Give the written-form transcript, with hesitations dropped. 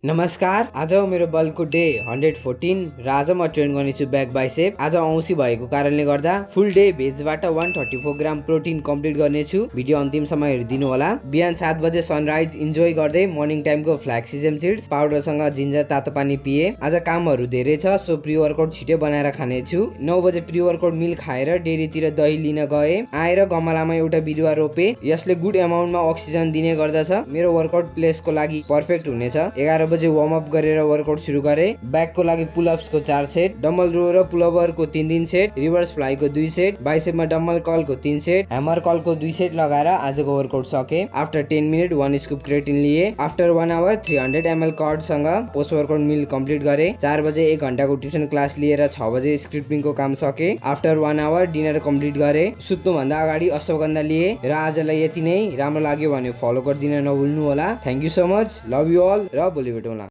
नमस्कार, आज हो मेरो बलको डे 114 र आज म ट्रेन गर्नेछु ब्याक बाइसेप। आज औँसी भएको कारणले गर्दा फुल डे भेजबाट 134 ग्राम प्रोटिन कम्प्लिट गर्नेछु। भिडियो अन्तिमसम्म हेरिदिनु होला। बिहान 7 बजे सनराइज इन्जोय गर्दै मर्निङ टाइमको फ्ल्याक्सिजम सिड्स पाउडरसँग जिन्जर तातो पानी पिए। आज कामहरू धेरै छ, सो प्री वर्कआउट छिटै बनाएर खानेछु। 9 बजे प्री वर्कआउट मिल खाएर डेरीतिर दही लिन गए। आएर गमलामा एउटा बिरुवा रोपे। यसले गुड एमाउन्टमा अक्सिजन दिने गर्दछ। मेरो वर्कआउट प्लेसको लागि पर्फेक्ट हुनेछ। 11 बजे वार्म अप गरेर वर्कआउट सुरु गरे। ब्याकको लागि पुलअप्सको 4 सेट, डम्बल रो र पुलओभरको 3 सेट, रिभर्स फ्लाइको 2 सेट, बाइसेपमा डम्बल कर्लको 3 सेट, ह्यामर कर्लको 2 सेट लगाएर आजको वर्कआउट सके। आफ्टर 10 मिनट 1 स्कुप क्रेटिन लिए। आफ्टर 1 आवर 300 ml कर्डसँग पोस्ट वर्कआउट मिल कम्प्लिट गरे। 4 बजे 1 घण्टाको ट्युसन क्लास लिएर 6 बजे स्क्रिप्टिङको काम सके। आफ्टर 1 आवर डिनर कम्प्लिट गरे। सुत्नुभन्दा अगाडि अश्वगन्धा लिए र आजलाई यति नै। राम्रो लाग्यो भने फलो गरिदिन नभुल्नु होला। Thank you so much, love you all र भोलि भेटौँला।